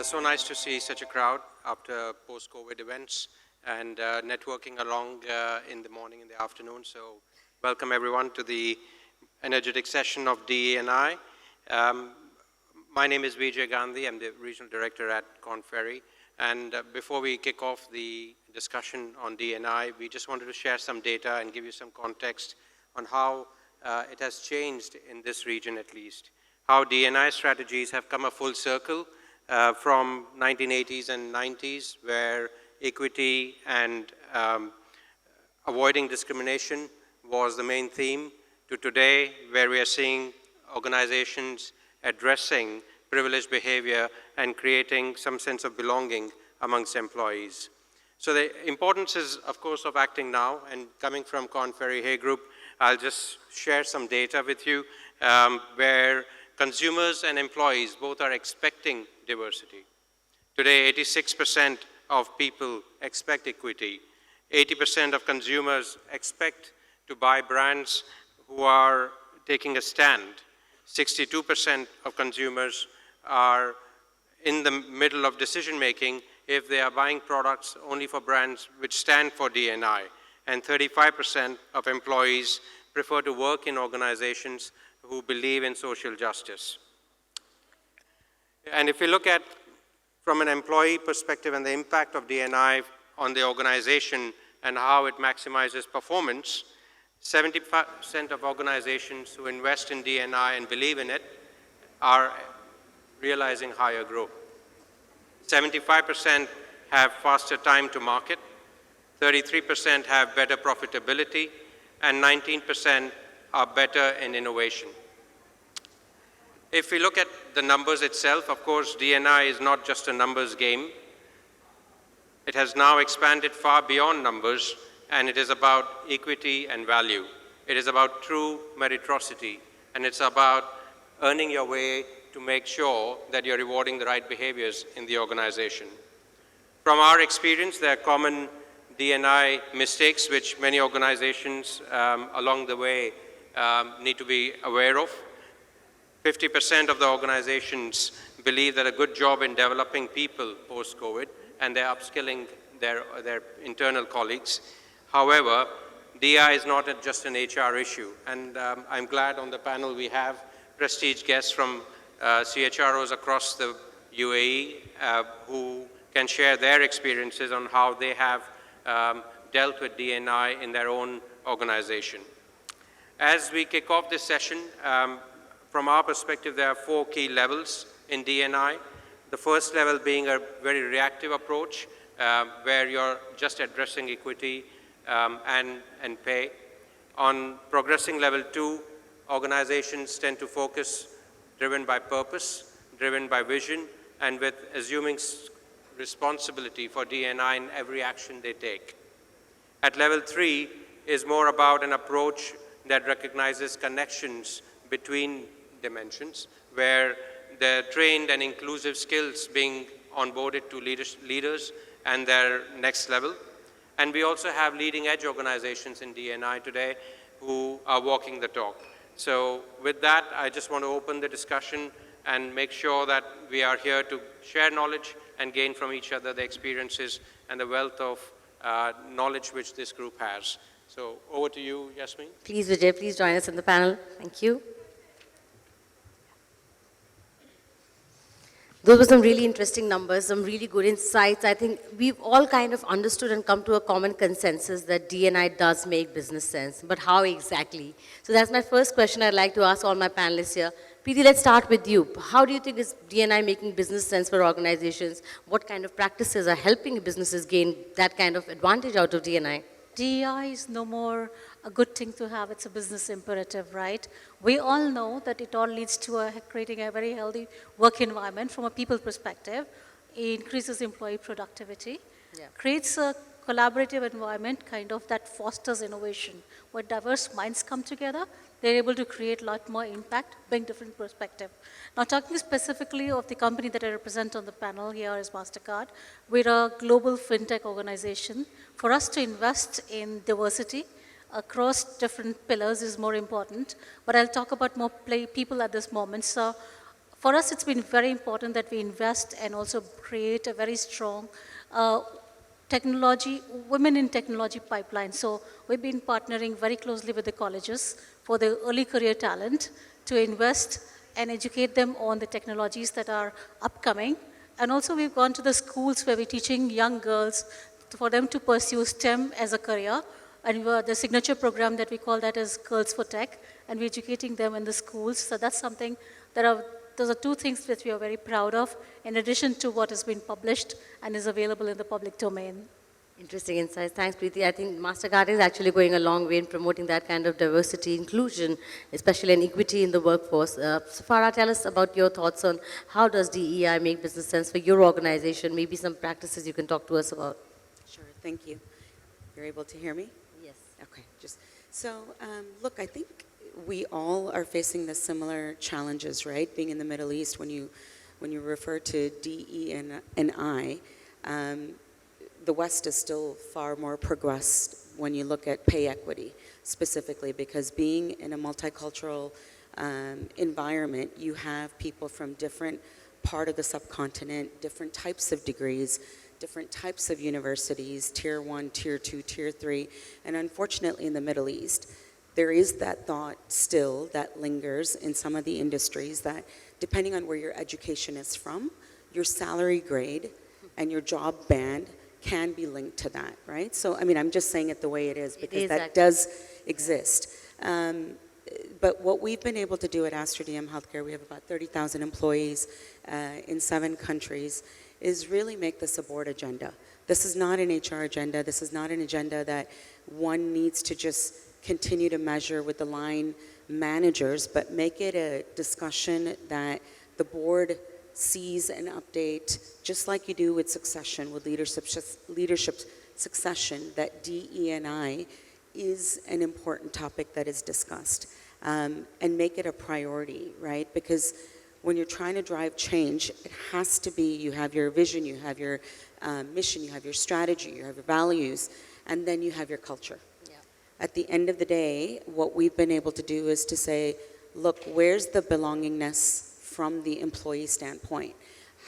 So nice to see such a crowd after post-COVID events and networking along in the morning and the afternoon. So welcome everyone to the energetic session of DE&I. My name is Vijay Gandhi. I'm the Regional Director at Korn Ferry. And before we kick off the discussion on DE&I, we just wanted to share some data and give you some context on how it has changed in this region at least. How DE&I strategies have come a full circle from 1980s and 90s, where equity and avoiding discrimination was the main theme, to today, where we are seeing organizations addressing privileged behavior and creating some sense of belonging amongst employees. So the importance is, of course, of acting now, and coming from Korn Ferry Hay Group, I'll just share some data with you where consumers and employees both are expecting diversity. Today, 86% of people expect equity. 80% of consumers expect to buy brands who are taking a stand. 62% of consumers are in the middle of decision-making if they are buying products only for brands which stand for D&I. And 35% of employees prefer to work in organizations who believe in social justice. And if you look at from an employee perspective and the impact of D&I on the organization and how it maximizes performance, 70% of organizations who invest in D&I and believe in it are realizing higher growth. 75% have faster time to market, 33% have better profitability, and 19% are better in innovation. If we look at the numbers itself, of course, D&I is not just a numbers game. It has now expanded far beyond numbers, and it is about equity and value. It is about true meritocracy, and it's about earning your way to make sure that you're rewarding the right behaviors in the organization. From our experience, there are common D&I mistakes which many organizations along the way need to be aware of. 50% of the organizations believe that a good job in developing people post-COVID, and they're upskilling their internal colleagues. However, DI is not just an HR issue, and I'm glad on the panel we have prestige guests from CHROs across the UAE who can share their experiences on how they have dealt with D&I in their own organization. As we kick off this session, from our perspective, there are 4 key levels in D&I. The first level being a very reactive approach, where you're just addressing equity and pay. On progressing level 2, organizations tend to focus driven by purpose, driven by vision, and with assuming responsibility for D&I in every action they take. At level 3 is more about an approach that recognizes connections between dimensions, where the trained and inclusive skills being onboarded to leaders and their next level. And we also have leading edge organizations in D&I today who are walking the talk. So with that, I just want to open the discussion and make sure that we are here to share knowledge and gain from each other the experiences and the wealth of knowledge which this group has. So over to you, Yasmin. Please, Vijay, please join us in the panel. Thank you. Those were some really interesting numbers, some really good insights. I think we've all kind of understood and come to a common consensus that D&I does make business sense, but how exactly? So that's my first question I'd like to ask all my panelists here. Priti, let's start with you. How do you think is D&I making business sense for organizations? What kind of practices are helping businesses gain that kind of advantage out of D&I? DEI is no more a good thing to have, it's a business imperative, right? We all know that it all leads to creating a very healthy work environment from a people perspective. It increases employee productivity, creates a collaborative environment kind of that fosters innovation. Where diverse minds come together, they're able to create a lot more impact, bring different perspective. Now talking specifically of the company that I represent on the panel here is Mastercard. We're a global fintech organization. For us to invest in diversity across different pillars is more important, but I'll talk about more people at this moment. So For us, it's been very important that we invest and also create a very strong uh, technology, women in technology pipeline. So we've been partnering very closely with the colleges for the early career talent to invest and educate them on the technologies that are upcoming. And also we've gone to the schools where we're teaching young girls for them to pursue STEM as a career. And the signature program that we call that is Girls for Tech, and we're educating them in the schools. So that's something those are two things that we are very proud of, in addition to what has been published and is available in the public domain. Interesting insights. Thanks, Priti. I think Mastercard is actually going a long way in promoting that kind of diversity, inclusion, especially in equity in the workforce. So Farah, tell us about your thoughts on how does DEI make business sense for your organization, maybe some practices you can talk to us about. Sure, thank you. You're able to hear me? Yes. Okay, look, I think we all are facing the similar challenges, right? Being in the Middle East, when you refer to DE and I, the West is still far more progressed when you look at pay equity specifically, because being in a multicultural environment, you have people from different part of the subcontinent, different types of degrees, different types of universities, tier 1, tier 2, tier 3, and unfortunately in the Middle East, there is that thought still that lingers in some of the industries that depending on where your education is from, your salary grade and your job band can be linked to that, right? So, I mean, I'm just saying it the way it is because that does exist. But what we've been able to do at Aster DM Healthcare, we have about 30,000 employees in 7 countries, is really make this a board agenda. This is not an HR agenda. This is not an agenda that one needs to just continue to measure with the line managers, but make it a discussion that the board sees and update, just like you do with succession, with leadership succession, that DE&I is an important topic that is discussed, and make it a priority, right? Because when you're trying to drive change, it has to be, you have your vision, you have your mission, you have your strategy, you have your values, and then you have your culture. Yeah. At the end of the day, what we've been able to do is to say, look, where's the belongingness from the employee standpoint?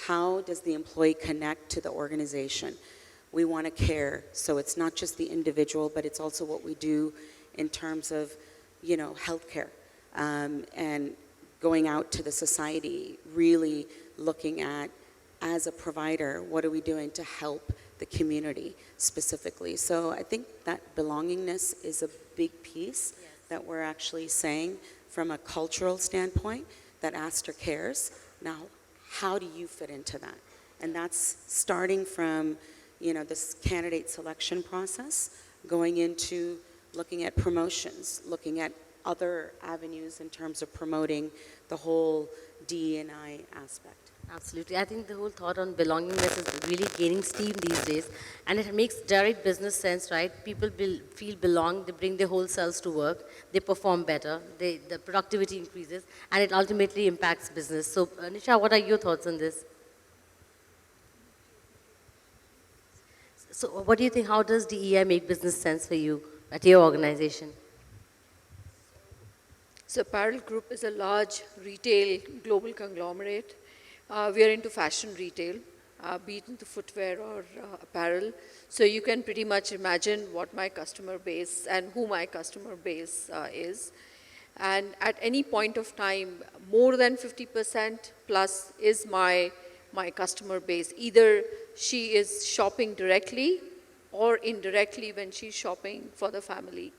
How does the employee connect to the organization? We want to care, so it's not just the individual, but it's also what we do in terms of, you know, healthcare, and going out to the society, really looking at, as a provider, what are we doing to help the community specifically? So I think that belongingness is a big piece that we're actually saying from a cultural standpoint, that Aster cares. Now, how do you fit into that? And that's starting from, you know, this candidate selection process, going into looking at promotions, looking at other avenues in terms of promoting the whole D&I aspect. Absolutely. I think the whole thought on belongingness is really gaining steam these days, and it makes direct business sense, right? People feel belong, they bring their whole selves to work, they perform better, the productivity increases, and it ultimately impacts business. So, Nisha, what are your thoughts on this? So, what do you think, how does DEI make business sense for you at your organization? So Apparel Group is a large retail global conglomerate. We are into fashion retail, be it into footwear or apparel. So you can pretty much imagine what my customer base and who my customer base is. And at any point of time, more than 50% plus is my customer base. Either she is shopping directly or indirectly when she's shopping for the family.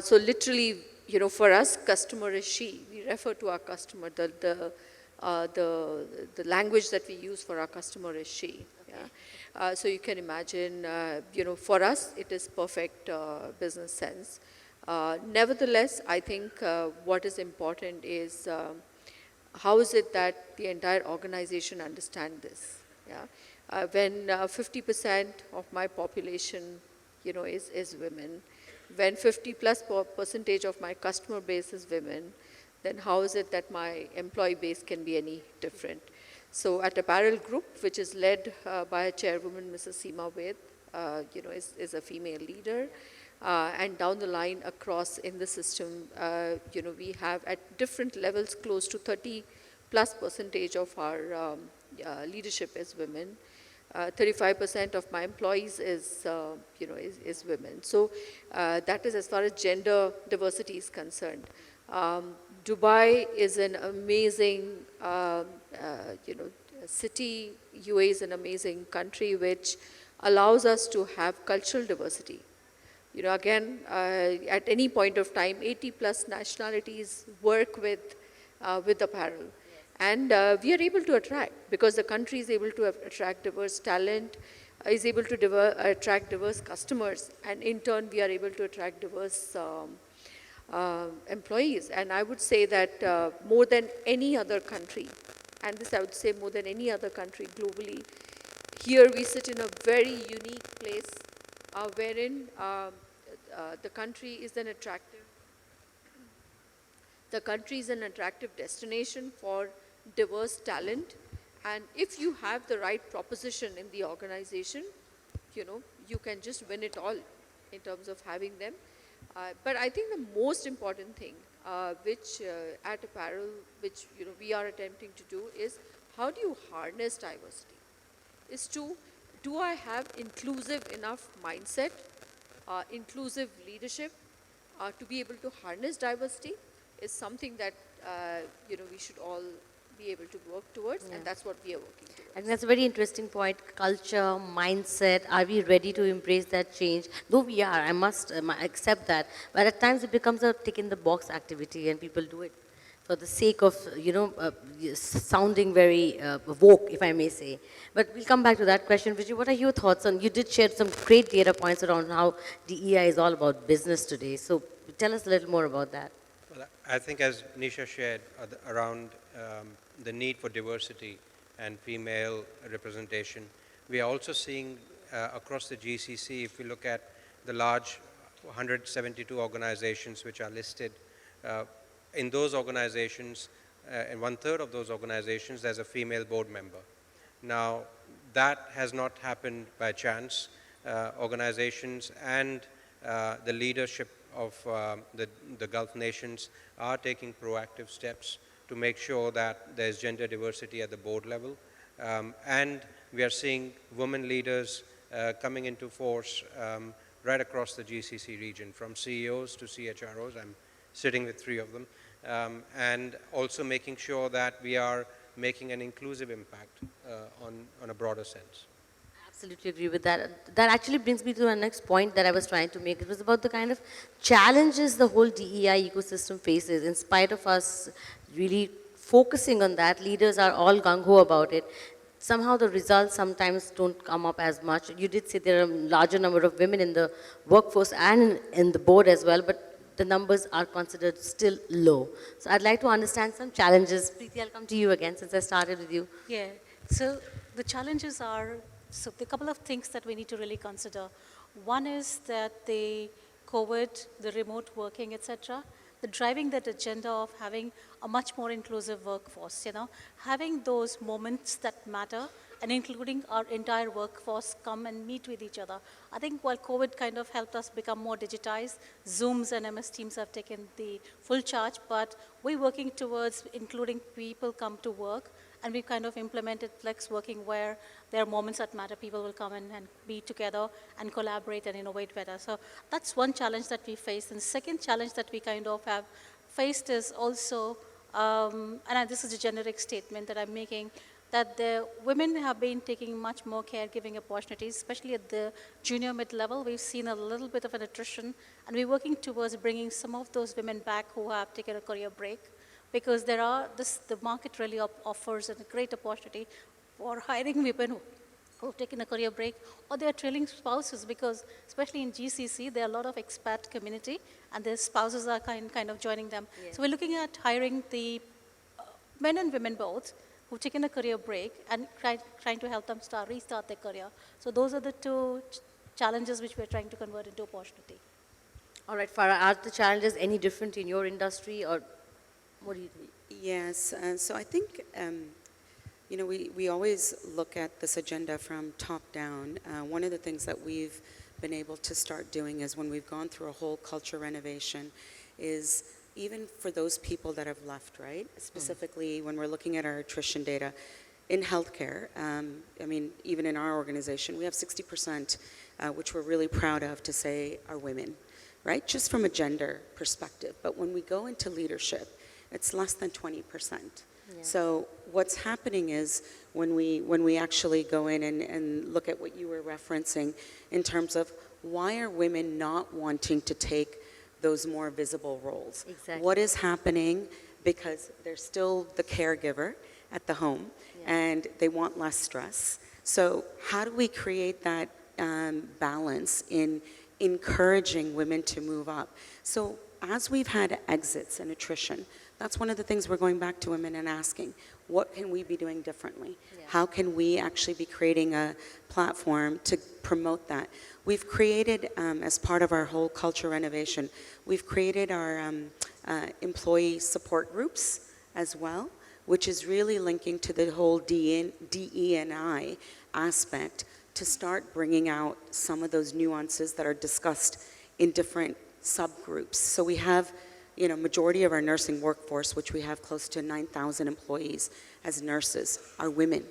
So literally, you know, for us, customer is she. We refer to our customer, the language that we use for our customer is she. Yeah? So you can imagine, you know, for us, it is perfect business sense. Nevertheless, I think what is important is how is it that the entire organization understand this? Yeah? When 50% of my population, you know, is women, when 50+% of my customer base is women, then how is it that my employee base can be any different? So at Apparel Group, which is led by a chairwoman, Mrs. Seema Ved, you know, is a female leader. And down the line across in the system, you know, we have at different levels close to 30 plus percentage of our leadership is women. 35% of my employees is, is women. So that is as far as gender diversity is concerned. Dubai is an amazing, city. UAE is an amazing country which allows us to have cultural diversity. Again, at any point of time, 80 plus nationalities work with apparel. And we are able to attract, because the country is able to attract diverse talent, is able to attract diverse customers, and in turn we are able to attract diverse employees. And I would say that more than any other country, and this I would say more than any other country globally, here we sit in a very unique place wherein the country is an attractive destination for diverse talent. And if you have the right proposition in the organization, you can just win it all in terms of having them. But I think the most important thing which at Apparel, which we are attempting to do, is how do you harness diversity? Is to, do I have inclusive enough mindset, inclusive leadership to be able to harness diversity, is something that we should all be able to work towards, and that's what we are working towards. I think that's a very interesting point. Culture, mindset, are we ready to embrace that change? Though we are, I must accept that. But at times it becomes a tick-in-the-box activity and people do it for the sake of, sounding very woke, if I may say. But we'll come back to that question. Vijay, what are your thoughts on, you did share some great data points around how DEI is all about business today. So tell us a little more about that. Well, I think as Nisha shared around the need for diversity and female representation, we are also seeing across the GCC, if we look at the large 172 organizations which are listed, in those organizations, in 1/3 of those organizations, there's a female board member. Now, that has not happened by chance. Organizations and the leadership of the Gulf nations are taking proactive steps to make sure that there's gender diversity at the board level. And we are seeing women leaders coming into force right across the GCC region, from CEOs to CHROs. I'm sitting with 3 of them. And also making sure that we are making an inclusive impact on a broader sense. Absolutely agree with that. That actually brings me to the next point that I was trying to make. It was about the kind of challenges the whole DEI ecosystem faces. In spite of us really focusing on that, leaders are all gung-ho about it. Somehow the results sometimes don't come up as much. You did say there are a larger number of women in the workforce and in the board as well, but the numbers are considered still low. So I'd like to understand some challenges. Priti, I'll come to you again since I started with you. Yeah, so the challenges are, so the couple of things that we need to really consider. One is that the COVID, the remote working, etc., the driving that agenda of having a much more inclusive workforce, having those moments that matter and including our entire workforce come and meet with each other. I think while COVID kind of helped us become more digitized, Zooms and MS Teams have taken the full charge, but we're working towards including people come to work, and we've kind of implemented flex working where there are moments that matter. People will come in and be together and collaborate and innovate better. So that's one challenge that we face. And the second challenge that we kind of have faced is also, and this is a generic statement that I'm making, that the women have been taking much more caregiving opportunities, especially at the junior mid-level. We've seen a little bit of an attrition, and we're working towards bringing some of those women back who have taken a career break, because the market really offers a great opportunity for hiring women who have taken a career break, or they are trailing spouses, because especially in GCC, there are a lot of expat community, and their spouses are kind of joining them. Yeah. So we're looking at hiring the men and women both, who've taken a career break and trying to help them restart their career. So those are the 2 challenges which we're trying to convert into opportunity. All right, Farah, are the challenges any different in your industry, or what do you think? Yes, so I think, we always look at this agenda from top down. One of the things that we've been able to start doing is when we've gone through a whole culture renovation is even for those people that have left, right? Specifically, when we're looking at our attrition data in healthcare, I mean, even in our organization, we have 60%, which we're really proud of to say are women, right? Just from a gender perspective. But when we go into leadership, it's less than 20%. Yeah. So what's happening is when we actually go in and look at what you were referencing in terms of why are women not wanting to take those more visible roles? Exactly. What is happening? Because they're still the caregiver at the home, and they want less stress. So how do we create that balance in encouraging women to move up? So as we've had exits and attrition, that's one of the things we're going back to women and asking, what can we be doing differently? Yeah. How can we actually be creating a platform to promote that? We've created, as part of our whole culture renovation, we've created our employee support groups as well, which is really linking to the whole DE&I aspect to start bringing out some of those nuances that are discussed in different subgroups. So we have, you know, majority of our nursing workforce, which we have close to 9,000 employees as nurses, are women.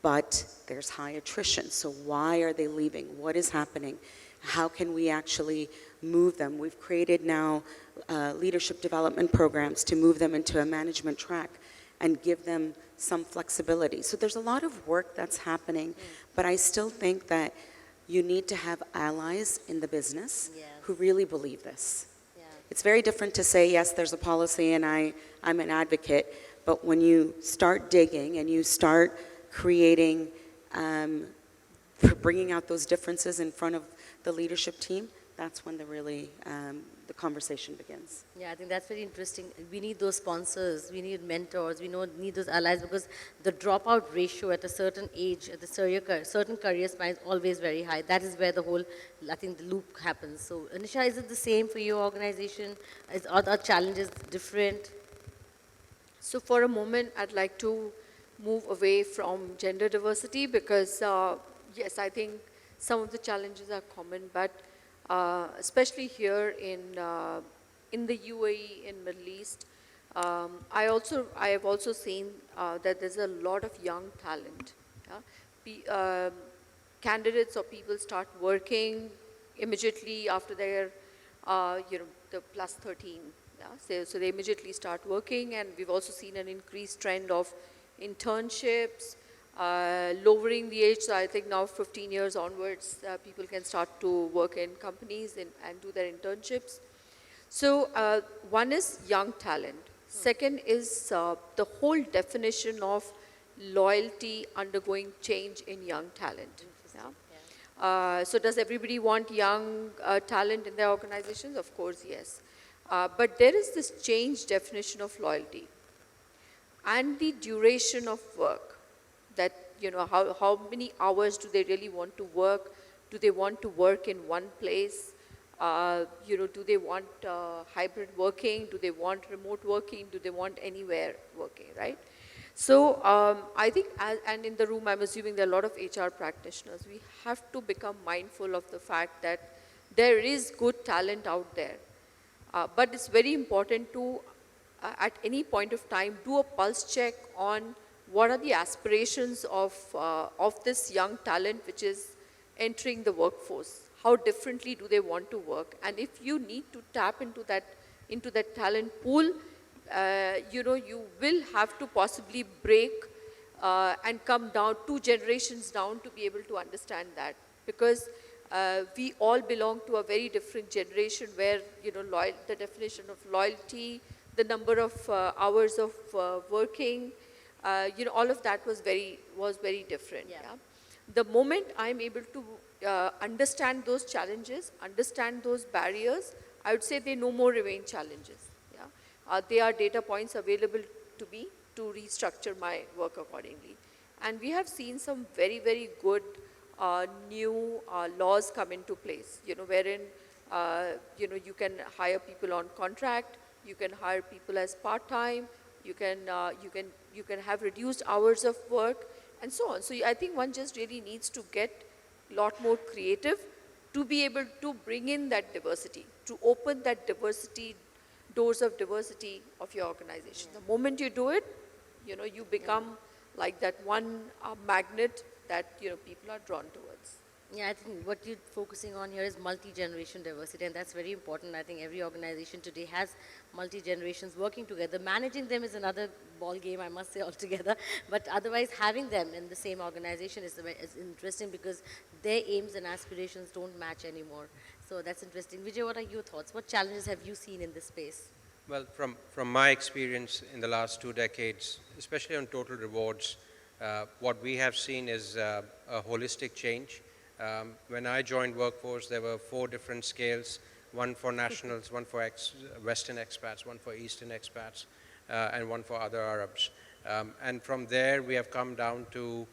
But there's high attrition. So why are they leaving? What is happening? How can we actually move them? We've created now leadership development programs to move them into a management track and give them some flexibility. So there's a lot of work that's happening, but I still think that you need to have allies in the business who really believe this. Yeah. It's very different to say, yes, there's a policy and I'm an advocate, but when you start digging and you start creating, bringing out those differences in front of the leadership team, that's when the conversation begins. Yeah, I think that's very interesting. We need those sponsors, we need mentors, we need those allies, because the dropout ratio at a certain age, at the certain career span is always very high. That is where the whole, I think, the loop happens. So, Nisha, is it the same for your organization? Are the challenges different? So for a moment, I'd like to move away from gender diversity because, yes, I think some of the challenges are common, but especially here in the UAE, in Middle East, I have also seen that there's a lot of young talent. Yeah? Candidates or people start working immediately after their, the plus 13. Yeah? So they immediately start working, and we've also seen an increased trend of internships, lowering the age. So I think now 15 years onwards, people can start to work in companies and do their internships. So one is young talent. Second is the whole definition of loyalty undergoing change in young talent. Yeah? So does everybody want young talent in their organizations? Of course, yes. But there is this changed definition of loyalty and the duration of work, that, how many hours do they really want to work? Do they want to work in one place? Do they want hybrid working? Do they want remote working? Do they want anywhere working, right? So I think, and in the room, I'm assuming there are a lot of HR practitioners. We have to become mindful of the fact that there is good talent out there. But it's very important to, at any point of time, do a pulse check on what are the aspirations of this young talent which is entering the workforce. How differently do they want to work? And if you need to tap into that talent pool, you will have to possibly break and come down 2 generations down to be able to understand that. Because we all belong to a very different generation where, the definition of loyalty, the number of hours of working, all of that was very different. Yeah. Yeah? The moment I'm able to understand those challenges, understand those barriers, I would say they no more remain challenges. Yeah? They are data points available to me to restructure my work accordingly. And we have seen some very, very good new laws come into place, wherein, you can hire people on contract, you can hire people as part-time, you can have reduced hours of work, and so on. So I think one just really needs to get a lot more creative to be able to bring in that diversity, to open that diversity doors of diversity of your organization. The moment you do it, you become like that one magnet that, people are drawn towards. Yeah, I think what you're focusing on here is multi-generation diversity, and that's very important. I think every organization today has multi-generations working together. Managing them is another ball game, I must say, altogether. But otherwise, having them in the same organization is interesting because their aims and aspirations don't match anymore. So that's interesting. Vijay, what are your thoughts? What challenges have you seen in this space? Well, from my experience in the last 2 decades, especially on total rewards, what we have seen is a holistic change. When I joined Workforce, there were 4 different scales, one for nationals, one for Western expats, one for Eastern expats, and one for other Arabs. And from there, we have come down to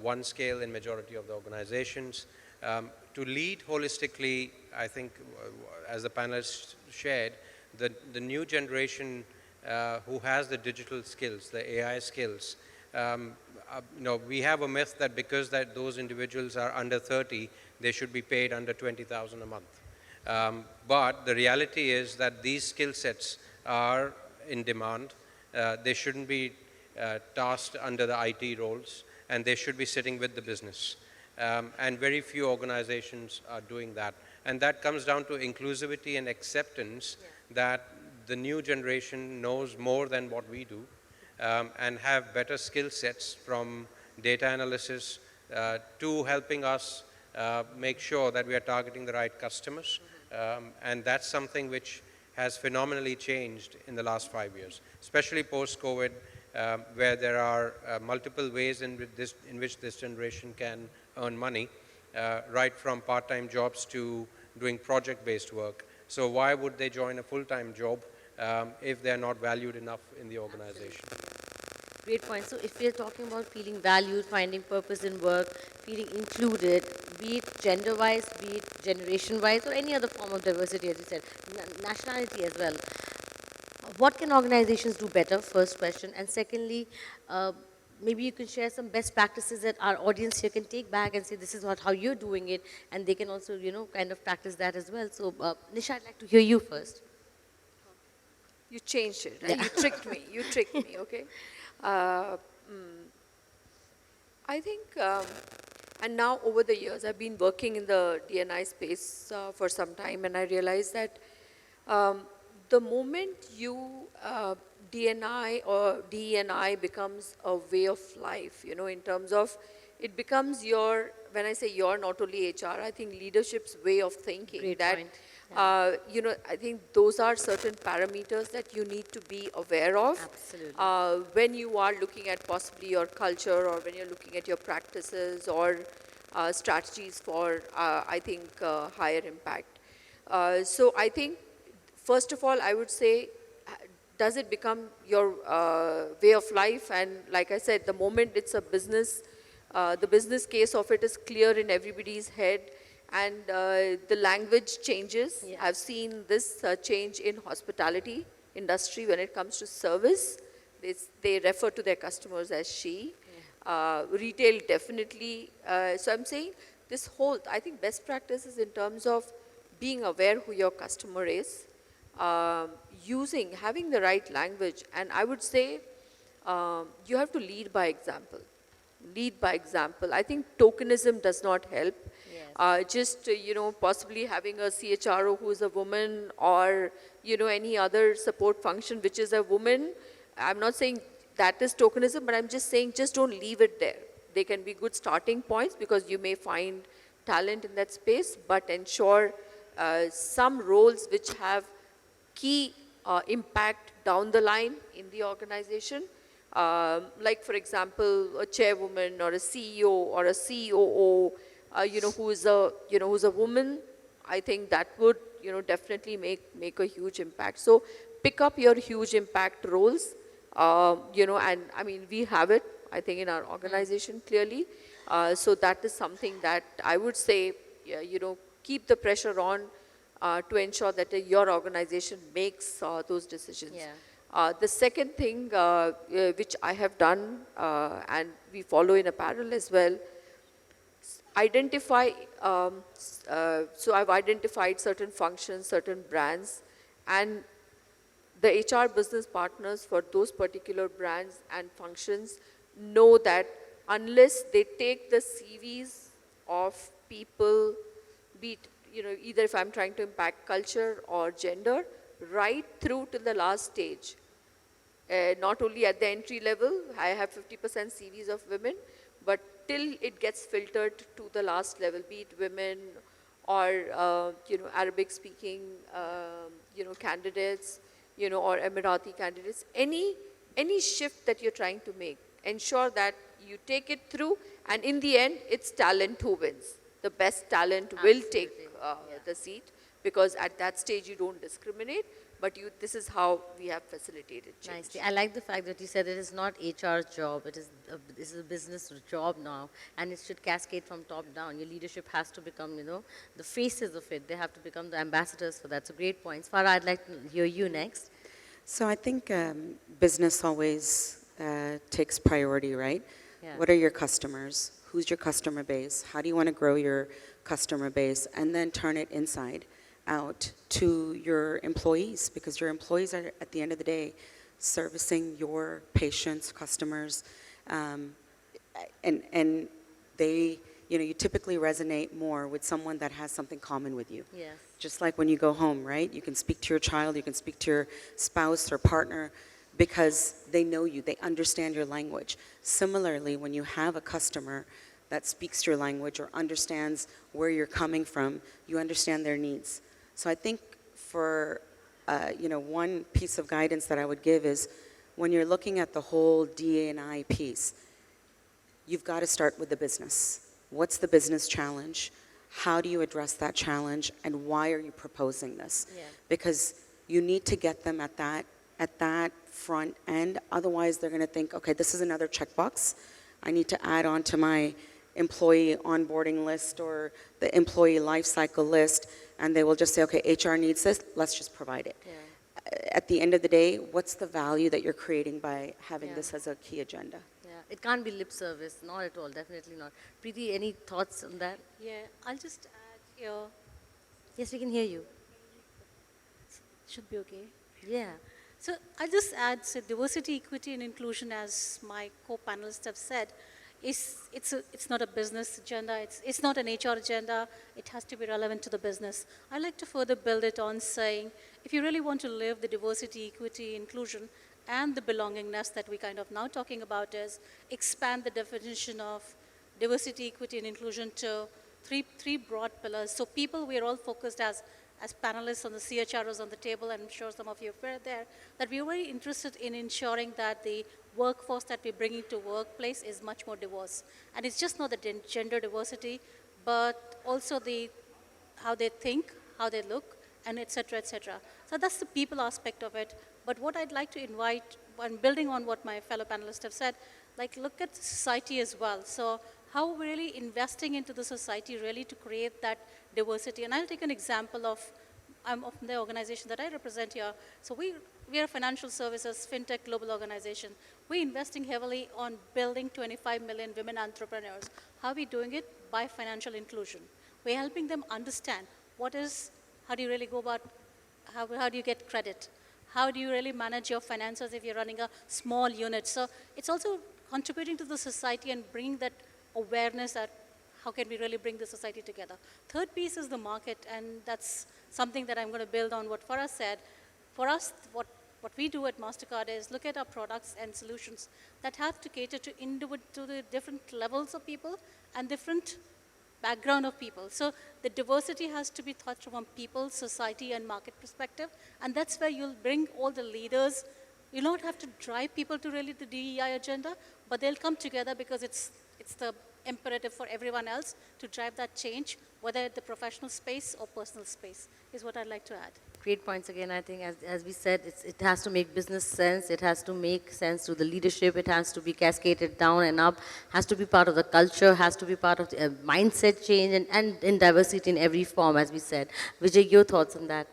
one scale in majority of the organizations. To lead holistically, I think, as the panelists shared, the new generation who has the digital skills, the AI skills, we have a myth that because those individuals are under 30, they should be paid under 20,000 a month. But the reality is that these skill sets are in demand. They shouldn't be tasked under the IT roles, and they should be sitting with the business. And very few organizations are doing that. And that comes down to inclusivity and acceptance that the new generation knows more than what we do. And have better skill sets from data analysis to helping us make sure that we are targeting the right customers. And that's something which has phenomenally changed in the last 5 years, especially post-COVID, where there are multiple ways in which this generation can earn money, right from part-time jobs to doing project-based work. So why would they join a full-time job if they're not valued enough in the organization? Great point. So if we're talking about feeling valued, finding purpose in work, feeling included, be it gender-wise, be it generation-wise, or any other form of diversity, as you said, nationality as well, what can organizations do better, first question? And secondly, maybe you can share some best practices that our audience here can take back and say, this is not how you're doing it, and they can also, kind of practice that as well. So, Nisha, I'd like to hear you first. You changed it, right? Yeah. You tricked me, okay? I think, and now over the years, I've been working in the D&I space for some time, and I realized that the moment D&I or DE&I becomes a way of life, in terms of, it becomes when I say not only HR, I think leadership's way of thinking. Great that, point. I think those are certain parameters that you need to be aware of. Absolutely. When you are looking at possibly your culture, or when you're looking at your practices or strategies for, I think, higher impact. So I think, first of all, I would say, does it become your way of life? And like I said, the moment it's a business, the business case of it is clear in everybody's head, and the language changes. Yeah. I've seen this change in hospitality industry when it comes to service. They refer to their customers as she. Yeah. Retail, definitely. So I'm saying this whole, I think best practices in terms of being aware who your customer is, having the right language. And I would say you have to lead by example. Lead by example. I think tokenism does not help. Yes. Possibly having a CHRO who is a woman, or, any other support function which is a woman. I'm not saying that is tokenism, but I'm just saying just don't leave it there. They can be good starting points because you may find talent in that space, but ensure some roles which have key impact down the line in the organization. Like, for example, a chairwoman or a CEO or a COO, who is a woman. I think that would, definitely make a huge impact. So pick up your huge impact roles, and I mean, we have it, I think, in our organization clearly. So that is something that I would say, keep the pressure on to ensure that your organization makes those decisions. Yeah. The second thing which I have done, and we follow in Apparel as well, identify, so I've identified certain functions, certain brands, and the HR business partners for those particular brands and functions know that unless they take the CVs of people, be it, either if I'm trying to impact culture or gender, right through to the last stage. Not only at the entry level, I have 50% CVs of women, but till it gets filtered to the last level, be it women or, Arabic speaking, candidates, or Emirati candidates, any shift that you're trying to make, ensure that you take it through, and in the end, it's talent who wins. The best talent will take the seat, because at that stage you don't discriminate, but this is how we have facilitated change. Nicely. I like the fact that you said it is not HR's job, it is a business job now, and it should cascade from top down. Your leadership has to become, the faces of it. They have to become the ambassadors for that. So great points. Farah, I'd like to hear you next. So I think business always takes priority, right? Yeah. What are your customers? Who's your customer base? How do you want to grow your customer base? And then turn it inside out to your employees, because your employees are, at the end of the day, servicing your patients, customers, and they, you typically resonate more with someone that has something common with you. Yes. Just like when you go home, right? You can speak to your child, you can speak to your spouse or partner, because they know you, they understand your language. Similarly, when you have a customer that speaks your language or understands where you're coming from, you understand their needs. So I think for, one piece of guidance that I would give is, when you're looking at the whole D&I piece, you've got to start with the business. What's the business challenge? How do you address that challenge, and why are you proposing this? Yeah. Because you need to get them at that front end. Otherwise, they're going to think, okay, this is another checkbox I need to add on to my employee onboarding list or the employee life cycle list, and they will just say, okay, HR needs this, let's just provide it. Yeah. At the end of the day, what's the value that you're creating by having Yeah. this as a key agenda? Yeah. It can't be lip service, not at all, definitely not. Preeti, any thoughts on that? Yeah, I'll just add here, Yes, we can hear you. should be okay. Yeah. So I'll just add, so diversity, equity, and inclusion, as my co-panelists have said, it's not a business agenda, it's not an HR agenda, it has to be relevant to the business. I like to further build it on saying, if you really want to live the diversity, equity, inclusion, and the belongingness that we kind of now talking about, is expand the definition of diversity, equity, and inclusion to three broad pillars. So people, we are all focused as panelists on the CHROs on the table, and I'm sure some of you were there, that we are very interested in ensuring that the workforce that we're bringing to workplace is much more diverse. And it's just not the gender diversity, but also how they think, how they look, and et cetera, et cetera. So that's the people aspect of it. But what I'd like to invite, and building on what my fellow panelists have said, look at society as well. So how we're really investing into the society really to create that diversity. And I'll take an example of the organization that I represent here. So we are a financial services, fintech global organization. We're investing heavily on building 25 million women entrepreneurs. How are we doing it? By financial inclusion. We're helping them understand how do you really go about, how do you get credit? How do you really manage your finances if you're running a small unit? So it's also contributing to the society and bringing that awareness that how can we really bring the society together. Third piece is the market, and that's something that I'm going to build on what Farah said. For us, what we do at Mastercard is look at our products and solutions that have to cater to the different levels of people and different background of people. So the diversity has to be thought from people, society, and market perspective, and that's where you'll bring all the leaders. You don't have to drive people to really the DEI agenda, but they'll come together because it's the imperative for everyone else to drive that change, whether at the professional space or personal space, is what I'd like to add. Great points again. I think, as we said, it has to make business sense. It has to make sense to the leadership. It has to be cascaded down and up. Has to be part of the culture. Has to be part of the mindset change and in diversity in every form, as we said. Vijay, your thoughts on that?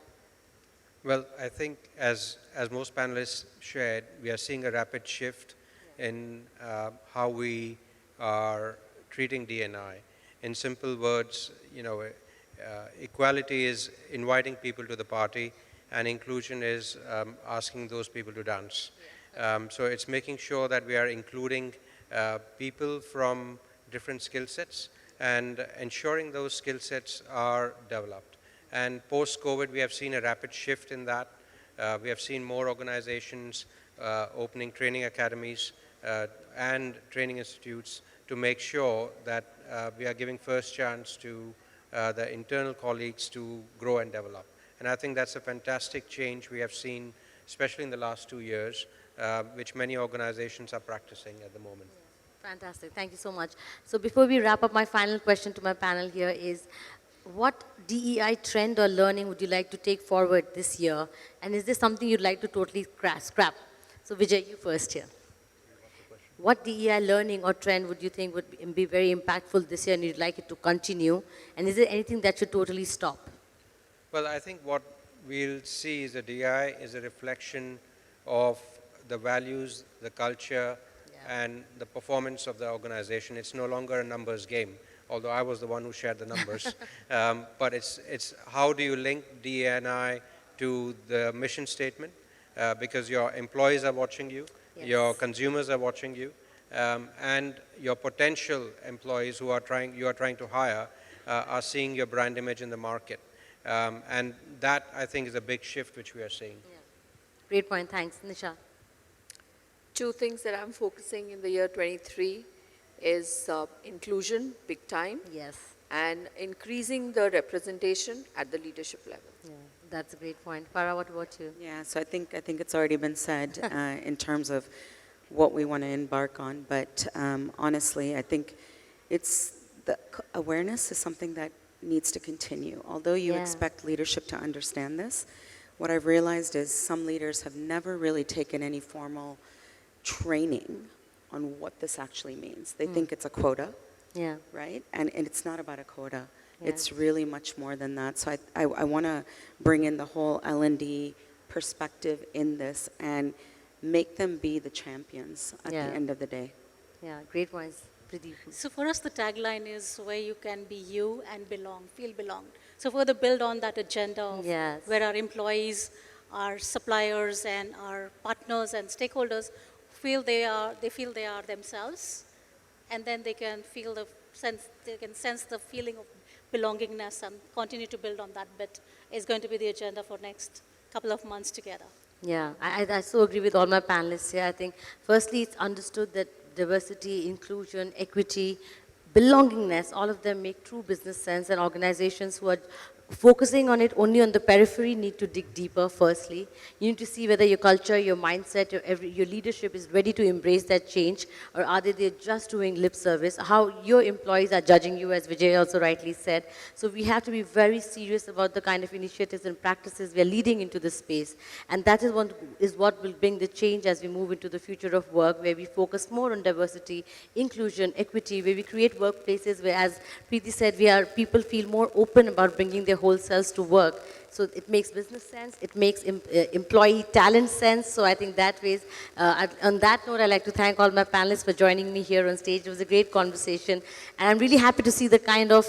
Well, I think as most panelists shared, we are seeing a rapid shift in how we are treating D&I. In simple words, equality is inviting people to the party and inclusion is asking those people to dance. So it's making sure that we are including people from different skill sets and ensuring those skill sets are developed. And post-COVID, we have seen a rapid shift in that. We have seen more organizations opening training academies and training institutes to make sure that we are giving first chance to the internal colleagues to grow and develop. And I think that's a fantastic change we have seen, especially in the last 2 years, which many organizations are practicing at the moment. Fantastic. Thank you so much. So before we wrap up, my final question to my panel here is, what DEI trend or learning would you like to take forward this year? And is there something you'd like to totally scrap? So Vijay, you first here. What DEI learning or trend would you think would be very impactful this year and you'd like it to continue? And is there anything that should totally stop? Well, I think what we'll see is that DEI is a reflection of the values, the culture, and the performance of the organization. It's no longer a numbers game, although I was the one who shared the numbers. But it's how do you link DE&I to the mission statement, because your employees are watching you, your consumers are watching you, and your potential employees who you are trying to hire are seeing your brand image in the market. And that, I think, is a big shift which we are seeing. Yeah. Great point. Thanks. Nisha. 2 things that I'm focusing in the year 23 is inclusion, big time. Yes. And increasing the representation at the leadership level. Yeah, that's a great point. Farah, what about you? Yeah, so I think it's already been said in terms of what we want to embark on. But honestly, I think it's the awareness is something that needs to continue. Although you expect leadership to understand this, what I've realized is some leaders have never really taken any formal training on what this actually means. They think it's a quota, right? And it's not about a quota. Yeah. It's really much more than that. So I want to bring in the whole L&D perspective in this and make them be the champions at the end of the day. Yeah, great points. Priti. So for us, the tagline is where you can be you and belong, feel belonged. So further build on that agenda of where our employees, our suppliers, and our partners and stakeholders feel they are themselves, and then they can sense the feeling of belongingness and continue to build on that bit is going to be the agenda for next couple of months together. Yeah, I so agree with all my panelists here. I think firstly it's understood that diversity, inclusion, equity, belongingness, all of them make true business sense, and organizations who are focusing on it only on the periphery need to dig deeper firstly. You need to see whether your culture, your mindset, your leadership is ready to embrace that change, or are they just doing lip service, how your employees are judging you, as Vijay also rightly said. So we have to be very serious about the kind of initiatives and practices we are leading into this space. And that is what will bring the change as we move into the future of work, where we focus more on diversity, inclusion, equity, where we create workplaces where, as Priti said, people feel more open about bringing their whole selves to work. So it makes business sense, it makes employee talent sense. So I think that ways, on that note, I'd like to thank all my panelists for joining me here on stage. It was a great conversation. And I'm really happy to see the kind of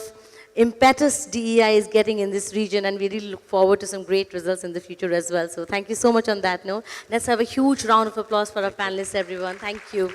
impetus DEI is getting in this region, and we really look forward to some great results in the future as well. So thank you so much on that note. Let's have a huge round of applause for our panelists, everyone. Thank you.